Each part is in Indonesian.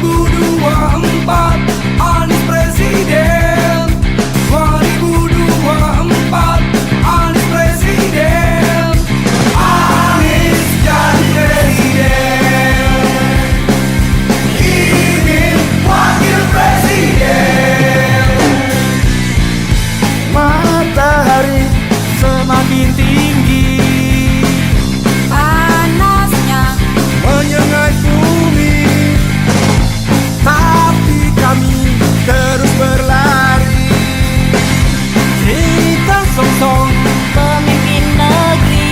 2024 Anies Presiden. 2024 Anies Presiden. Anies jadi presiden. Ingin wakil presiden. Matahari semakin tinggi, panasnya menyengat bumi, tapi kami terus berlari. Kita song-song pemimpin negeri.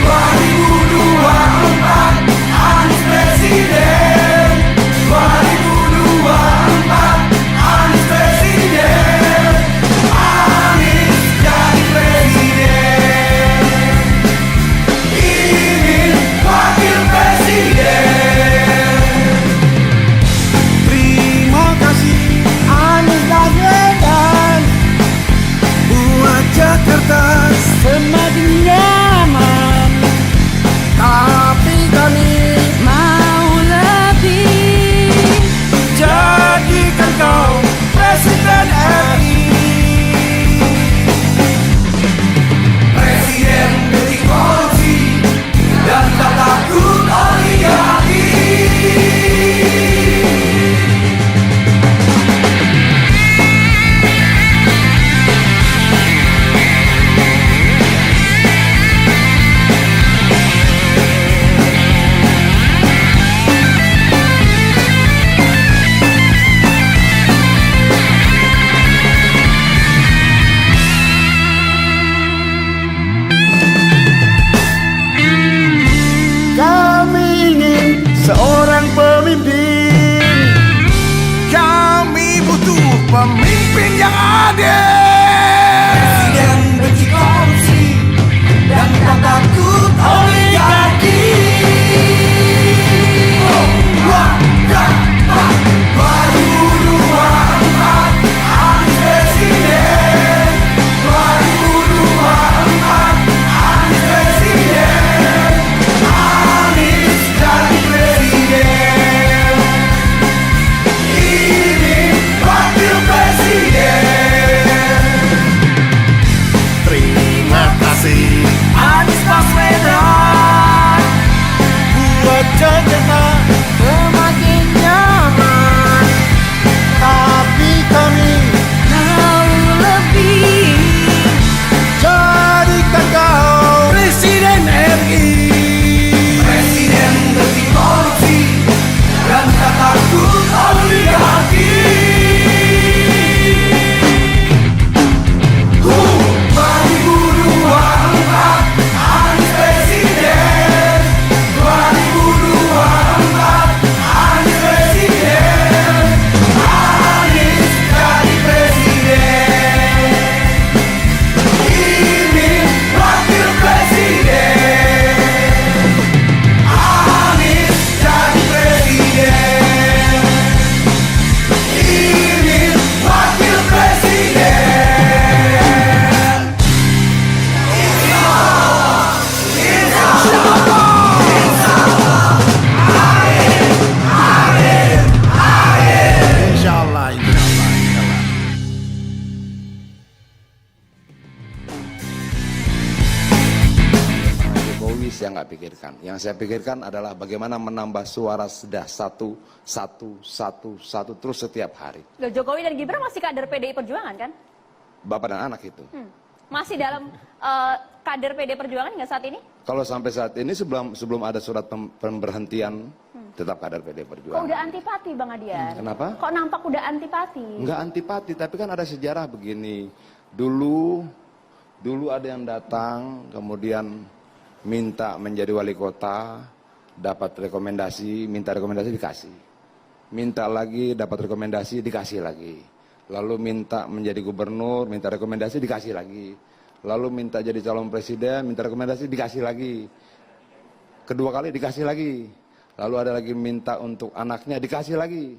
2024 Anies Presiden. 2024 Anies Presiden. Anies jadi presiden. Ingin wakil presiden. terima kasih Anies Baswedan, buat Jakarta semakin nyaman. Tapi kami Mau lebih, jadikan kau Presiden RI. Presiden beri korupsi dan tak takut oligarki. Kami ingin seorang pemimpin. Kami butuh pemimpin yang adil. Presiden benci korupsi dan tak takut oligarki. 2024 Anies Presiden. 2024 Anies Presiden. Anies jadi presiden. Ini wakil presiden. Terima kasih Anies Baswedan. buat Jakarta semakin nyaman. Tapi kami mau lebih. jadikan kau Presiden RI. Presiden benci korupsi dan tak takut oligarki. 2024 Anies Presiden. 2024 Anies Presiden. Anies jadi presiden. Ingin wakil presiden. Anies jadi presiden. Ingin wakil presiden. Insyaallah, insyaallah. Jokowi saya nggak pikirkan. Yang saya pikirkan adalah bagaimana menambah suara sudah satu terus setiap hari. Loh, Jokowi dan Gibran masih kader PDI Perjuangan kan? Bapak dan anak itu. Masih dalam kader PDI Perjuangan nggak saat ini? Kalau sampai saat ini sebelum ada surat pemberhentian tetap kader PD Kok Perjuangan. udah antipati Bang Adian? Kenapa? Kok nampak udah antipati? Enggak antipati, tapi kan ada sejarah begini. Dulu ada yang datang, kemudian minta menjadi wali kota, dapat rekomendasi, minta rekomendasi dikasih. Minta lagi, dapat rekomendasi, dikasih lagi. Lalu minta menjadi gubernur, minta rekomendasi, dikasih lagi. Lalu minta jadi calon presiden, minta rekomendasi, dikasih lagi. Kedua kali dikasih lagi. Lalu ada lagi minta untuk anaknya, dikasih lagi.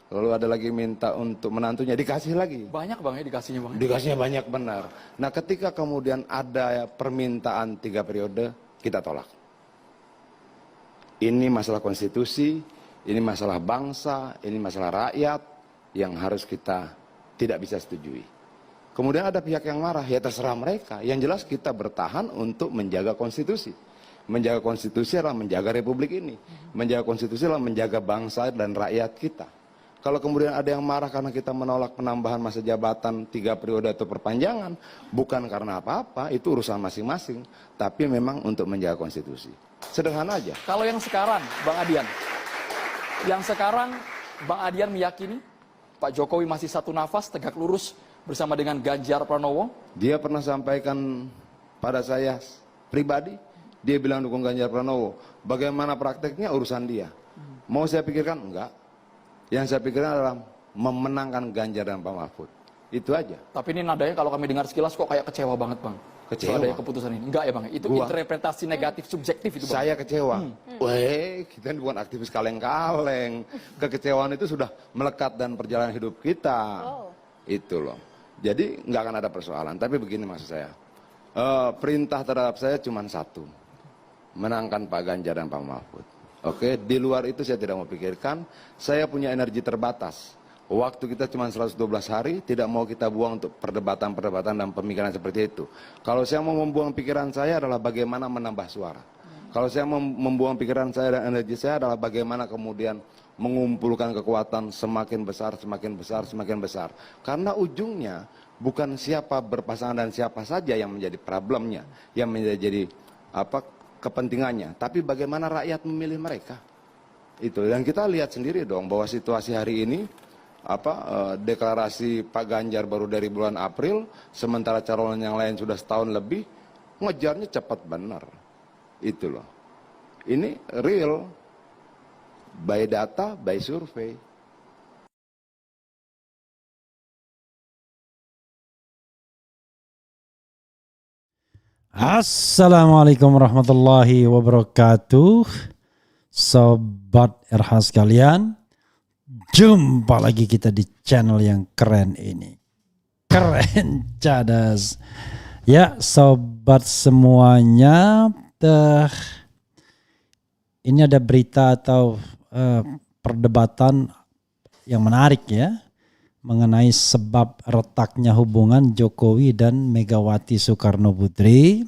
Lalu ada lagi minta untuk menantunya, dikasih lagi. Banyak Bang ya dikasihnya Bang. Dikasihnya banyak benar. Nah ketika kemudian ada permintaan 3 periode, kita tolak. Ini masalah konstitusi, ini masalah bangsa, ini masalah rakyat yang harus kita tidak bisa setujui. Kemudian ada pihak yang marah, ya terserah mereka. Yang jelas kita bertahan untuk menjaga konstitusi. Menjaga konstitusi adalah menjaga republik ini. Menjaga konstitusi adalah menjaga bangsa dan rakyat kita. Kalau kemudian ada yang marah karena kita menolak penambahan masa jabatan 3 periode atau perpanjangan, bukan karena apa-apa, itu urusan masing-masing, tapi memang untuk menjaga konstitusi. Sederhana aja. Kalau yang sekarang, Bang Adian meyakini Pak Jokowi masih satu nafas tegak lurus bersama dengan Ganjar Pranowo. Dia pernah sampaikan pada saya pribadi, dia bilang dukung Ganjar Pranowo. Bagaimana prakteknya urusan dia. Mau saya pikirkan? Enggak. Yang saya pikirkan adalah memenangkan Ganjar dan Pak Mahfud. Itu aja. Tapi ini nadanya kalau kami dengar sekilas kok kayak kecewa banget, Bang. Kecewa? Soal adanya keputusan ini. Enggak ya, Bang? Itu interpretasi negatif subjektif itu, Bang. Saya kecewa. Kita bukan aktivis kaleng-kaleng. Kekecewaan itu sudah melekat dan perjalanan hidup kita. Itu loh. Jadi nggak akan ada persoalan. Tapi begini maksud saya. Perintah terhadap saya cuma satu. Menangkan Pak Ganjar dan Pak Mahfud. Oke, di luar itu saya tidak mau pikirkan. Saya punya energi terbatas. Waktu kita cuma 112 hari, tidak mau kita buang untuk perdebatan-perdebatan dan pemikiran seperti itu. Kalau saya mau membuang pikiran saya adalah bagaimana menambah suara. Kalau saya membuang pikiran saya dan energi saya adalah bagaimana kemudian mengumpulkan kekuatan semakin besar, semakin besar, semakin besar. Karena ujungnya bukan siapa berpasangan dan siapa saja yang menjadi problemnya, yang menjadi kepentingannya, tapi bagaimana rakyat memilih mereka. Itu, dan kita lihat sendiri dong bahwa situasi hari ini deklarasi Pak Ganjar baru dari bulan April, sementara calon yang lain sudah setahun lebih, ngejarnya cepat benar. Itu loh. Ini real, by data, by survei. Assalamualaikum warahmatullahi wabarakatuh. Sobat RH sekalian, jumpa lagi kita di channel yang keren ini. Keren cadas. Ya sobat semuanya, ini ada berita atau perdebatan yang menarik ya, mengenai sebab retaknya hubungan Jokowi dan Megawati Soekarno Putri.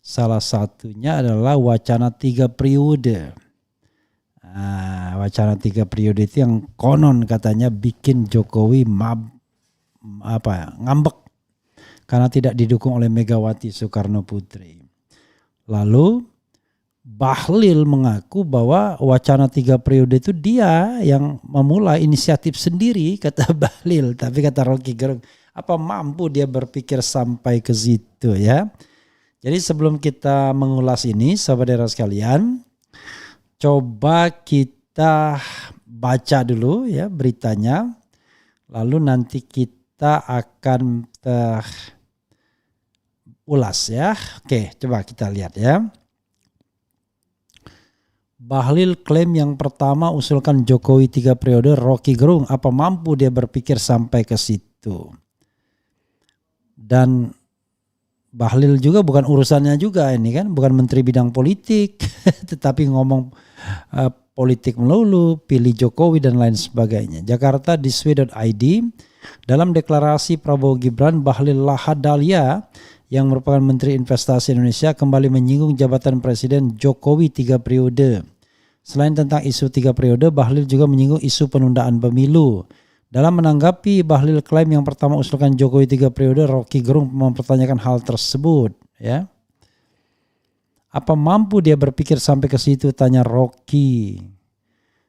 Salah satunya adalah wacana 3 periode. Wacana 3 periode itu yang konon katanya bikin Jokowi ngambek karena tidak didukung oleh Megawati Soekarno Putri. Lalu Bahlil mengaku bahwa wacana 3 periode itu dia yang memulai inisiatif sendiri, kata Bahlil. Tapi kata Rocky Gerung, apa mampu dia berpikir sampai ke situ ya. Jadi sebelum kita mengulas ini, sahabat daerah sekalian, coba kita baca dulu ya beritanya. Lalu nanti kita akan ulas ya. Oke, coba kita lihat ya. Bahlil klaim yang pertama usulkan Jokowi 3 periode, Rocky Gerung apa mampu dia berpikir sampai ke situ. Dan Bahlil juga bukan urusannya juga ini kan, bukan menteri bidang politik, tetapi ngomong politik melulu, pilih Jokowi dan lain sebagainya. Jakarta Diswe.id, dalam deklarasi Prabowo Gibran, Bahlil Lahadalia yang merupakan Menteri Investasi Indonesia kembali menyinggung jabatan Presiden Jokowi 3 periode. Selain tentang isu 3 periode, Bahlil juga menyinggung isu penundaan pemilu. Dalam menanggapi Bahlil klaim yang pertama usulkan Jokowi 3 periode, Rocky Gerung mempertanyakan hal tersebut. Ya, apa mampu dia berpikir sampai ke situ, tanya Rocky.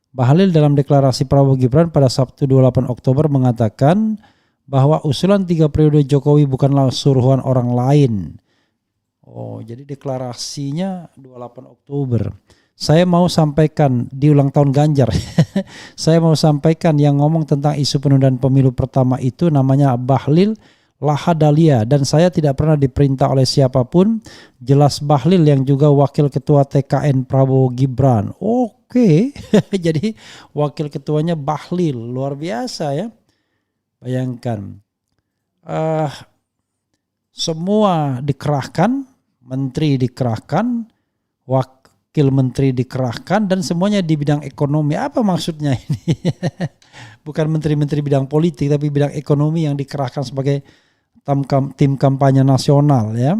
Bahlil dalam deklarasi Prabowo Gibran pada Sabtu 28 Oktober mengatakan bahwa usulan 3 periode Jokowi bukanlah suruhan orang lain. Oh, jadi deklarasinya 28 Oktober. Saya mau sampaikan di ulang tahun Ganjar. Saya mau sampaikan yang ngomong tentang isu penundaan pemilu pertama itu namanya Bahlil Lahadalia dan saya tidak pernah diperintah oleh siapapun. Jelas Bahlil yang juga wakil ketua TKN Prabowo Gibran. Oke. Jadi wakil ketuanya Bahlil, luar biasa ya. Bayangkan, semua dikerahkan, menteri dikerahkan, wakil menteri dikerahkan dan semuanya di bidang ekonomi. Apa maksudnya ini? Bukan menteri-menteri bidang politik tapi bidang ekonomi yang dikerahkan sebagai tim kampanye nasional ya.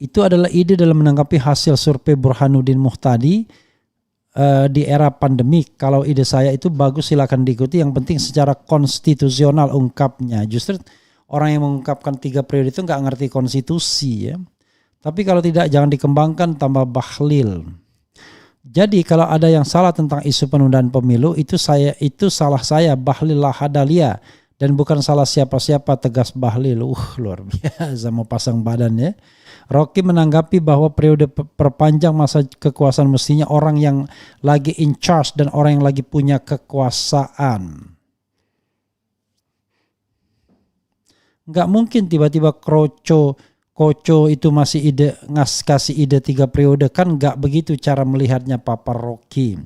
Itu adalah ide dalam menanggapi hasil survei Burhanuddin Muhtadi di era pandemi. Kalau ide saya itu bagus, silakan diikuti. Yang penting secara konstitusional ungkapnya. Justru orang yang mengungkapkan 3 periode itu nggak ngerti konstitusi ya. Tapi kalau tidak jangan dikembangkan, tambah bahlil. Jadi kalau ada yang salah tentang isu penundaan pemilu itu salah saya, Bahlil Lahadalia, dan bukan salah siapa-siapa, tegas Bahlil. Luar biasa mau pasang badan ya. Rocky menanggapi bahwa periode perpanjang masa kekuasaan mestinya orang yang lagi in charge dan orang yang lagi punya kekuasaan. Nggak mungkin tiba-tiba Koco itu masih kasih ide 3 periode, kan nggak begitu cara melihatnya Papa Rocky.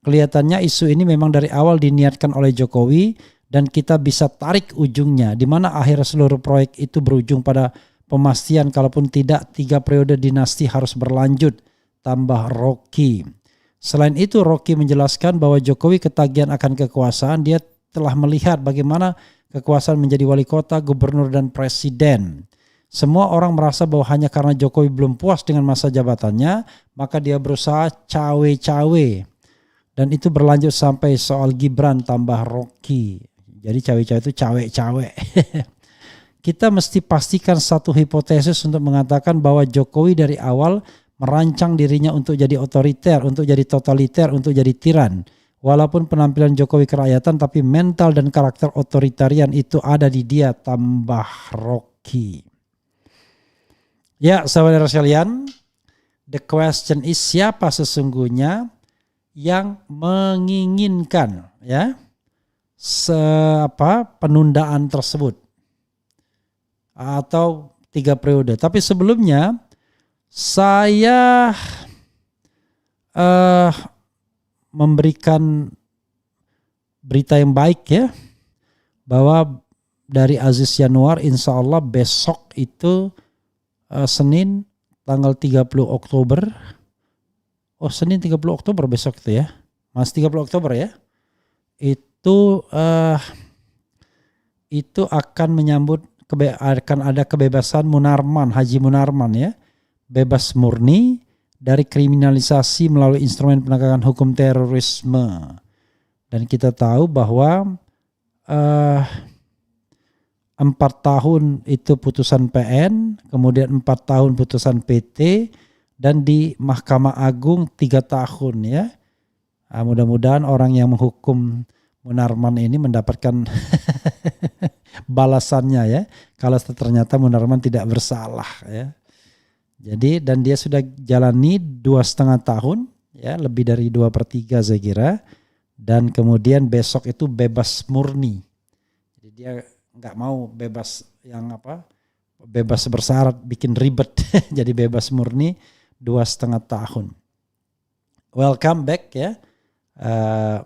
Kelihatannya isu ini memang dari awal diniatkan oleh Jokowi dan kita bisa tarik ujungnya, di mana akhir seluruh proyek itu berujung pada pemastian kalaupun tidak 3 periode dinasti harus berlanjut, tambah Rocky. Selain itu Rocky menjelaskan bahwa Jokowi ketagihan akan kekuasaan, dia telah melihat bagaimana kekuasaan menjadi wali kota, gubernur dan presiden. Semua orang merasa bahwa hanya karena Jokowi belum puas dengan masa jabatannya, maka dia berusaha cawe-cawe. Dan itu berlanjut sampai soal Gibran tambah Rocky. Jadi cawe-cawe itu cawe-cawe. Kita mesti pastikan satu hipotesis untuk mengatakan bahwa Jokowi dari awal merancang dirinya untuk jadi otoriter, untuk jadi totaliter, untuk jadi tiran. Walaupun penampilan Jokowi kerakyatan, tapi mental dan karakter otoritarian itu ada di dia, tambah Rocky. Ya, saudara sekalian, the question is siapa sesungguhnya yang menginginkan ya penundaan tersebut atau 3 periode. Tapi sebelumnya saya memberikan berita yang baik ya, bahwa dari Aziz Yanuar insya Allah besok itu Senin tanggal 30 Oktober. Oh, Senin 30 Oktober besok itu ya. Mas 30 Oktober ya. Itu akan menyambut akan ada kebebasan Munarman, Haji Munarman ya. Bebas murni dari kriminalisasi melalui instrumen penegakan hukum terorisme. Dan kita tahu bahwa 4 tahun itu putusan PN, kemudian 4 tahun putusan PT, dan di Mahkamah Agung 3 tahun ya. Mudah-mudahan orang yang menghukum Munarman ini mendapatkan balasannya ya. Kalau ternyata Munarman tidak bersalah ya. Jadi dan dia sudah jalani 2,5 tahun ya, lebih dari 2/3 saya kira. Dan kemudian besok itu bebas murni. Jadi dia nggak mau bebas bebas bersyarat bikin ribet. Jadi bebas murni 2,5 tahun. Welcome back ya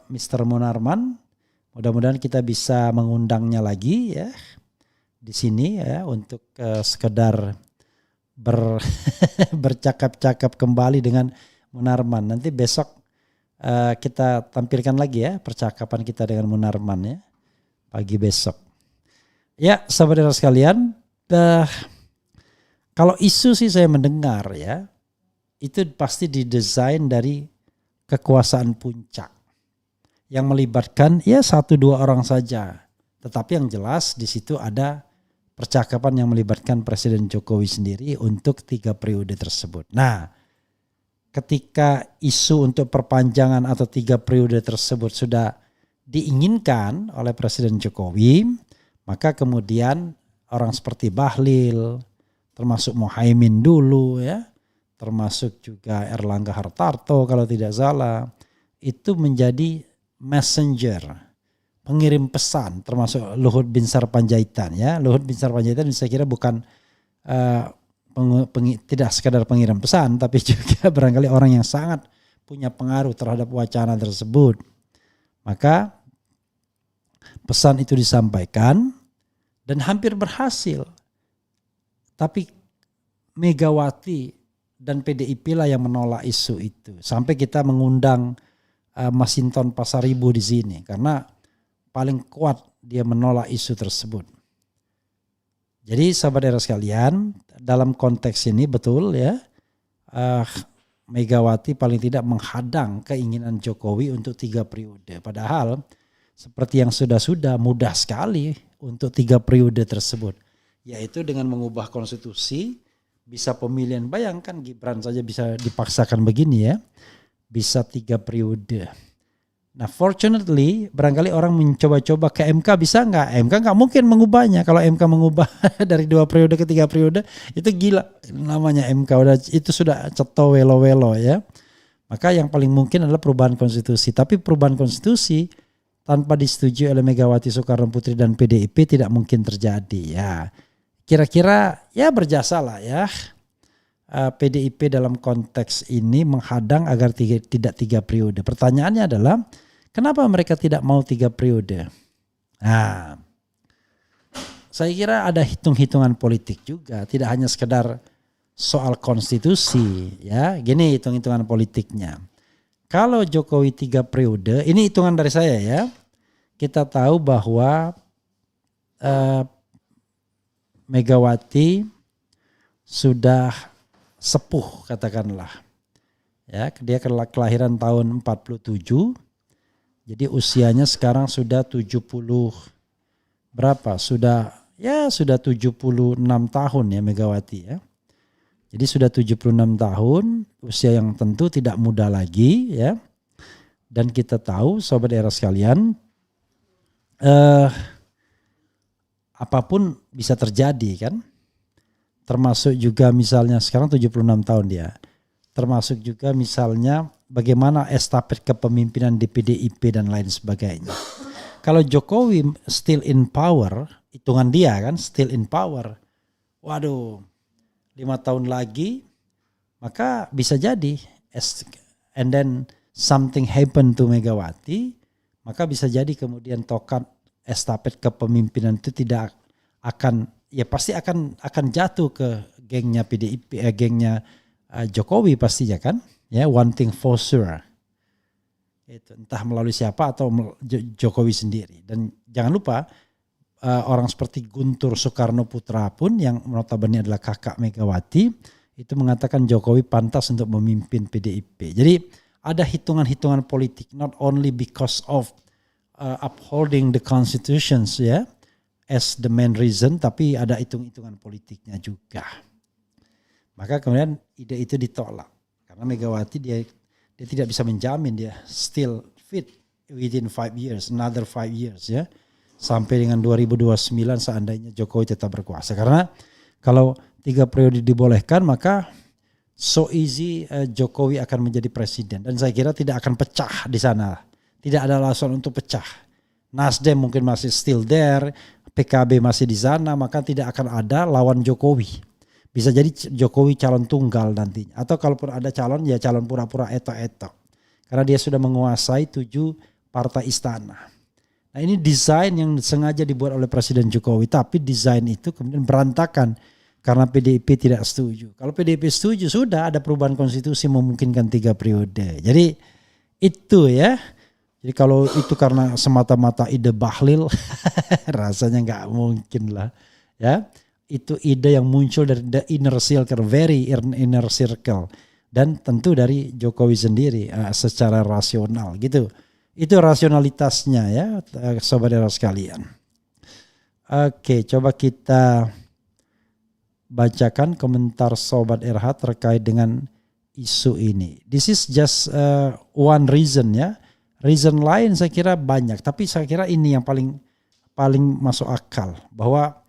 Mr. Munarman. Mudah-mudahan kita bisa mengundangnya lagi ya di sini ya untuk sekedar bercakap-cakap kembali dengan Munarman. Nanti besok kita tampilkan lagi ya percakapan kita dengan Munarman ya pagi besok. Ya saudara sekalian, kalau isu sih saya mendengar ya itu pasti didesain dari kekuasaan puncak yang melibatkan ya 1-2 orang saja. Tetapi yang jelas di situ ada percakapan yang melibatkan Presiden Jokowi sendiri untuk 3 periode tersebut. Nah, ketika isu untuk perpanjangan atau 3 periode tersebut sudah diinginkan oleh Presiden Jokowi, maka kemudian orang seperti Bahlil, termasuk Muhaimin dulu ya, termasuk juga Erlangga Hartarto kalau tidak salah, itu menjadi messenger, pengirim pesan, termasuk Luhut Binsar Panjaitan ya. Luhut Binsar Panjaitan saya kira bukan tidak sekadar pengirim pesan, tapi juga barangkali orang yang sangat punya pengaruh terhadap wacana tersebut. Maka pesan itu disampaikan dan hampir berhasil. Tapi Megawati dan PDIP lah yang menolak isu itu. Sampai kita mengundang Masinton Pasaribu di sini karena paling kuat dia menolak isu tersebut. Jadi sahabat era sekalian, dalam konteks ini betul ya, Megawati paling tidak menghadang keinginan Jokowi untuk 3 periode. Padahal seperti yang sudah mudah sekali untuk 3 periode tersebut. Yaitu dengan mengubah konstitusi, bisa pemilihan. Bayangkan Gibran saja bisa dipaksakan begini ya, bisa 3 periode. Nah fortunately barangkali orang mencoba-coba ke MK, bisa nggak? MK nggak mungkin mengubahnya. Kalau MK mengubah dari 2 periode ke 3 periode itu gila namanya MK, itu sudah ceto welo-welo ya. Maka yang paling mungkin adalah perubahan konstitusi. Tapi perubahan konstitusi tanpa disetujui oleh Megawati Soekarno Putri dan PDIP tidak mungkin terjadi ya. Kira-kira ya berjasa lah ya. PDIP dalam konteks ini menghadang agar tidak 3 periode. Pertanyaannya adalah kenapa mereka tidak mau 3 periode? Nah, saya kira ada hitung-hitungan politik juga, tidak hanya sekedar soal konstitusi ya. Gini hitung-hitungan politiknya. Kalau Jokowi 3 periode, ini hitungan dari saya ya. Kita tahu bahwa Megawati sudah sepuh katakanlah. Ya, dia kelahiran tahun 47. Jadi usianya sekarang sudah 70 berapa? Sudah 76 tahun ya Megawati ya. Jadi sudah 76 tahun, usia yang tentu tidak muda lagi ya. Dan kita tahu sobat era sekalian, apapun bisa terjadi kan. Termasuk juga misalnya sekarang 76 tahun dia. Termasuk juga misalnya bagaimana estafet kepemimpinan di PDIP dan lain sebagainya. Kalau Jokowi still in power, hitungan dia kan still in power. Waduh, 5 tahun lagi maka bisa jadi and then something happen to Megawati, maka bisa jadi kemudian tokat estafet kepemimpinan itu tidak akan, ya pasti akan jatuh ke gengnya PDIP, gengnya Jokowi pastinya kan, ya one thing for sure. Itu entah melalui siapa atau Jokowi sendiri. Dan jangan lupa orang seperti Guntur Soekarno Putra pun yang notabene adalah kakak Megawati itu mengatakan Jokowi pantas untuk memimpin PDIP. Jadi ada hitungan-hitungan politik, not only because of upholding the constitutions ya, as the main reason, tapi ada hitung-hitungan politiknya juga. Maka kemudian ide itu ditolak karena Megawati dia tidak bisa menjamin dia still fit within 5 years, another 5 years ya, sampai dengan 2029 seandainya Jokowi tetap berkuasa. Karena kalau 3 periode dibolehkan maka so easy Jokowi akan menjadi presiden, dan saya kira tidak akan pecah di sana. Tidak ada alasan untuk pecah. Nasdem mungkin masih still there, PKB masih di sana, maka tidak akan ada lawan Jokowi. Bisa jadi Jokowi calon tunggal nantinya. Atau kalaupun ada calon, ya calon pura-pura eto-eto. Karena dia sudah menguasai 7 partai istana. Nah ini desain yang sengaja dibuat oleh Presiden Jokowi. Tapi desain itu kemudian berantakan karena PDIP tidak setuju. Kalau PDIP setuju, sudah ada perubahan konstitusi memungkinkan 3 periode. Jadi itu ya. Jadi kalau itu karena semata-mata ide Bahlil, rasanya nggak mungkin lah. Ya, itu ide yang muncul dari the inner circle, very inner circle, dan tentu dari Jokowi sendiri secara rasional gitu. Itu rasionalitasnya ya, sobat era sekalian. Oke, coba kita bacakan komentar sobat RH terkait dengan isu ini. This is just one reason ya. Reason lain saya kira banyak, tapi saya kira ini yang paling masuk akal, bahwa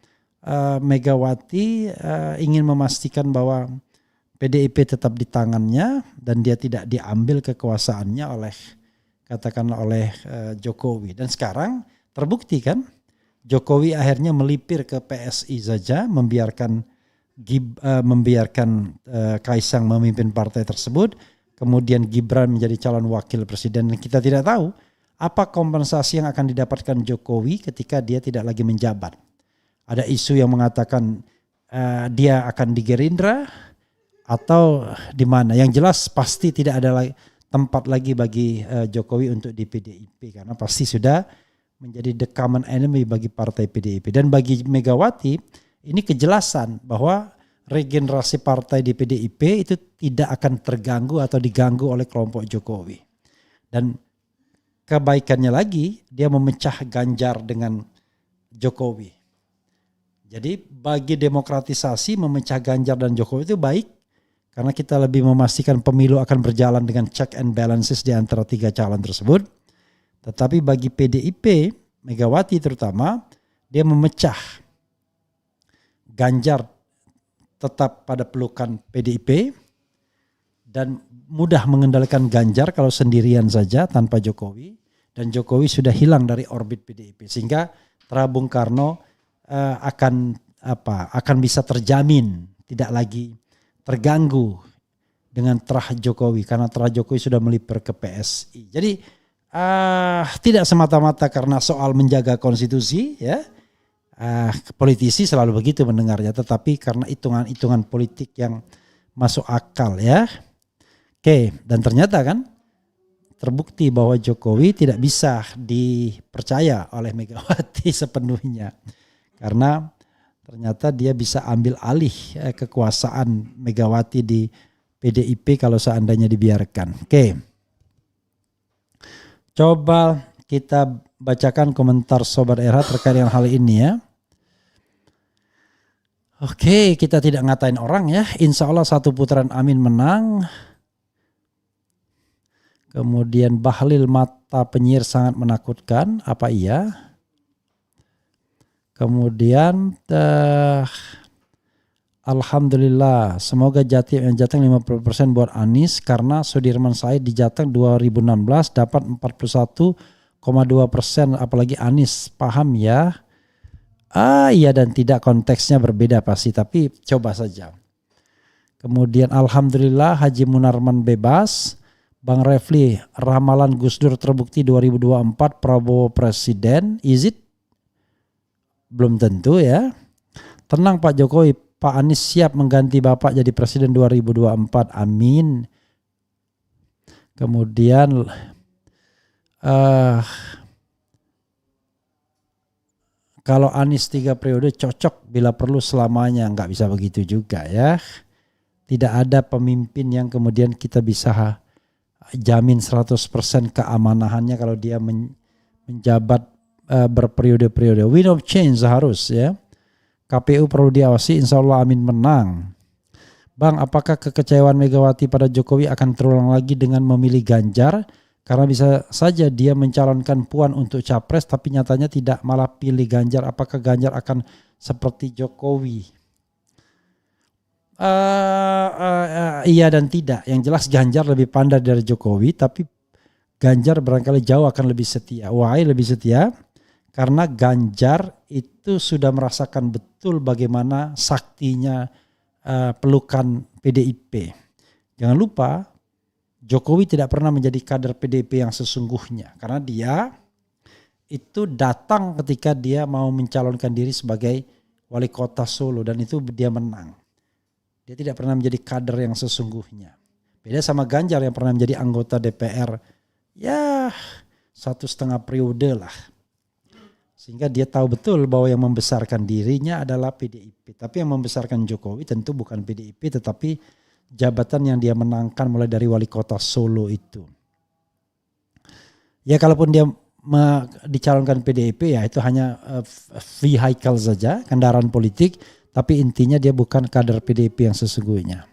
Megawati ingin memastikan bahwa PDIP tetap di tangannya dan dia tidak diambil kekuasaannya oleh Jokowi. Dan sekarang terbukti kan, Jokowi akhirnya melipir ke PSI saja, membiarkan Kaisang memimpin partai tersebut. Kemudian Gibran menjadi calon wakil presiden, dan kita tidak tahu apa kompensasi yang akan didapatkan Jokowi ketika dia tidak lagi menjabat. Ada isu yang mengatakan dia akan di Gerindra, atau di mana. Yang jelas pasti tidak ada tempat lagi bagi Jokowi untuk di PDIP karena pasti sudah menjadi the common enemy bagi partai PDIP. Dan bagi Megawati ini kejelasan bahwa regenerasi partai di PDIP itu tidak akan terganggu atau diganggu oleh kelompok Jokowi. Dan kebaikannya lagi dia memecah Ganjar dengan Jokowi. Jadi bagi demokratisasi memecah Ganjar dan Jokowi itu baik karena kita lebih memastikan pemilu akan berjalan dengan check and balances di antara 3 calon tersebut. Tetapi bagi PDIP, Megawati terutama, dia memecah Ganjar tetap pada pelukan PDIP dan mudah mengendalikan Ganjar kalau sendirian saja tanpa Jokowi. Dan Jokowi sudah hilang dari orbit PDIP sehingga Tra Bung Karno akan bisa terjamin tidak lagi terganggu dengan terah Jokowi karena terah Jokowi sudah melipir ke PSI. Jadi tidak semata-mata karena soal menjaga konstitusi ya. Politisi selalu begitu mendengarnya, tetapi karena hitungan-hitungan politik yang masuk akal ya. Oke, dan ternyata kan terbukti bahwa Jokowi tidak bisa dipercaya oleh Megawati sepenuhnya. Karena ternyata dia bisa ambil alih kekuasaan Megawati di PDIP kalau seandainya dibiarkan. Oke. Coba kita bacakan komentar Sobat Era terkait dengan hal ini ya. Oke, kita tidak ngatain orang ya. Insya Allah 1 putaran Amin menang. Kemudian Bahlil mata penyihir sangat menakutkan. Apa iya? Kemudian alhamdulillah semoga Jateng 50% buat Anies karena Sudirman Said di Jateng 2016 dapat 41,2%, apalagi Anies, paham ya? Iya dan tidak, konteksnya berbeda pasti, tapi coba saja. Kemudian alhamdulillah Haji Munarman bebas. Bang Refli, ramalan Gus Dur terbukti 2024 Prabowo presiden, is it? Belum tentu ya. Tenang Pak Jokowi, Pak Anies siap mengganti Bapak jadi presiden 2024. Amin. Kemudian kalau Anies 3 periode cocok bila perlu selamanya, nggak bisa begitu juga ya. Tidak ada pemimpin yang kemudian kita bisa jamin 100% keamanahannya kalau dia menjabat berperiode-periode. Wind of change harus ya. KPU perlu diawasi, insya Allah Amin menang. Bang, apakah kekecewaan Megawati pada Jokowi akan terulang lagi dengan memilih Ganjar? Karena bisa saja dia mencalonkan Puan untuk capres tapi nyatanya tidak, malah pilih Ganjar. Apakah Ganjar akan seperti Jokowi? Iya dan tidak. Yang jelas Ganjar lebih pandai dari Jokowi, tapi Ganjar barangkali jauh akan lebih setia. Why lebih setia? Karena Ganjar itu sudah merasakan betul bagaimana saktinya pelukan PDIP. Jangan lupa Jokowi tidak pernah menjadi kader PDIP yang sesungguhnya. Karena dia itu datang ketika dia mau mencalonkan diri sebagai wali kota Solo dan itu dia menang. Dia tidak pernah menjadi kader yang sesungguhnya. Beda sama Ganjar yang pernah menjadi anggota DPR ya 1,5 periode lah. Sehingga dia tahu betul bahwa yang membesarkan dirinya adalah PDIP. Tapi yang membesarkan Jokowi tentu bukan PDIP tetapi jabatan yang dia menangkan mulai dari wali kota Solo itu. Ya kalaupun dia dicalonkan PDIP ya itu hanya vehicle saja, kendaraan politik. Tapi intinya dia bukan kader PDIP yang sesungguhnya.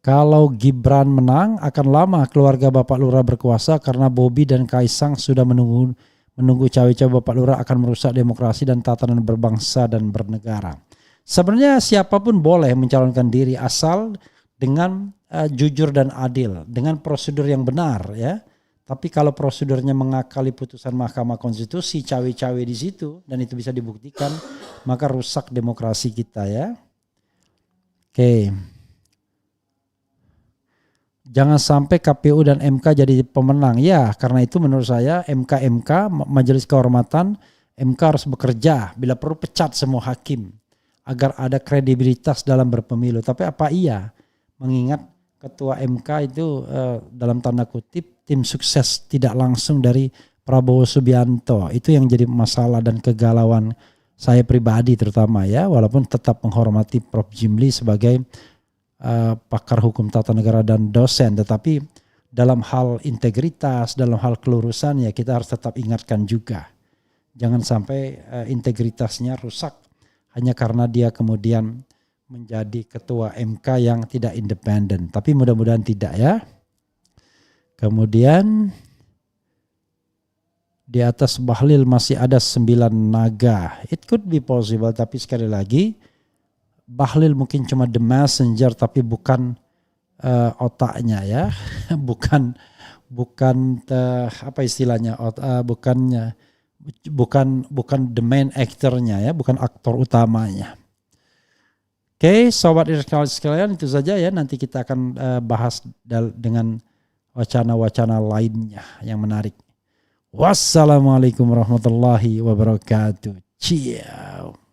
Kalau Gibran menang akan lama keluarga Bapak Lurah berkuasa karena Bobi dan Kaisang sudah menunggu cawe-cawe Bapak Lurah akan merusak demokrasi dan tatanan berbangsa dan bernegara. Sebenarnya siapapun boleh mencalonkan diri asal dengan jujur dan adil, dengan prosedur yang benar ya. Tapi kalau prosedurnya mengakali putusan Mahkamah Konstitusi, cawe-cawe di situ dan itu bisa dibuktikan, maka rusak demokrasi kita ya. Oke. Jangan sampai KPU dan MK jadi pemenang. Ya, karena itu menurut saya MK Majelis Kehormatan MK harus bekerja bila perlu pecat semua hakim agar ada kredibilitas dalam berpemilu. Tapi apa iya mengingat ketua MK itu dalam tanda kutip tim sukses tidak langsung dari Prabowo Subianto. Itu yang jadi masalah dan kegalauan saya pribadi terutama ya, walaupun tetap menghormati Prof. Jimli sebagai pakar hukum tata negara dan dosen, tetapi dalam hal integritas, dalam hal kelurusan ya kita harus tetap ingatkan juga. Jangan sampai integritasnya rusak hanya karena dia kemudian menjadi ketua MK yang tidak independen. Tapi mudah-mudahan tidak ya. Kemudian di atas Bahlil masih ada 9 naga. It could be possible, tapi sekali lagi Bahlil mungkin cuma the messenger tapi bukan otaknya ya. bukan apa istilahnya? Bukan the main actornya ya, bukan aktor utamanya. Oke, sobat internasional sekalian, itu saja ya. Nanti kita akan bahas dengan wacana-wacana lainnya yang menarik. Wassalamualaikum warahmatullahi wabarakatuh. Ciao.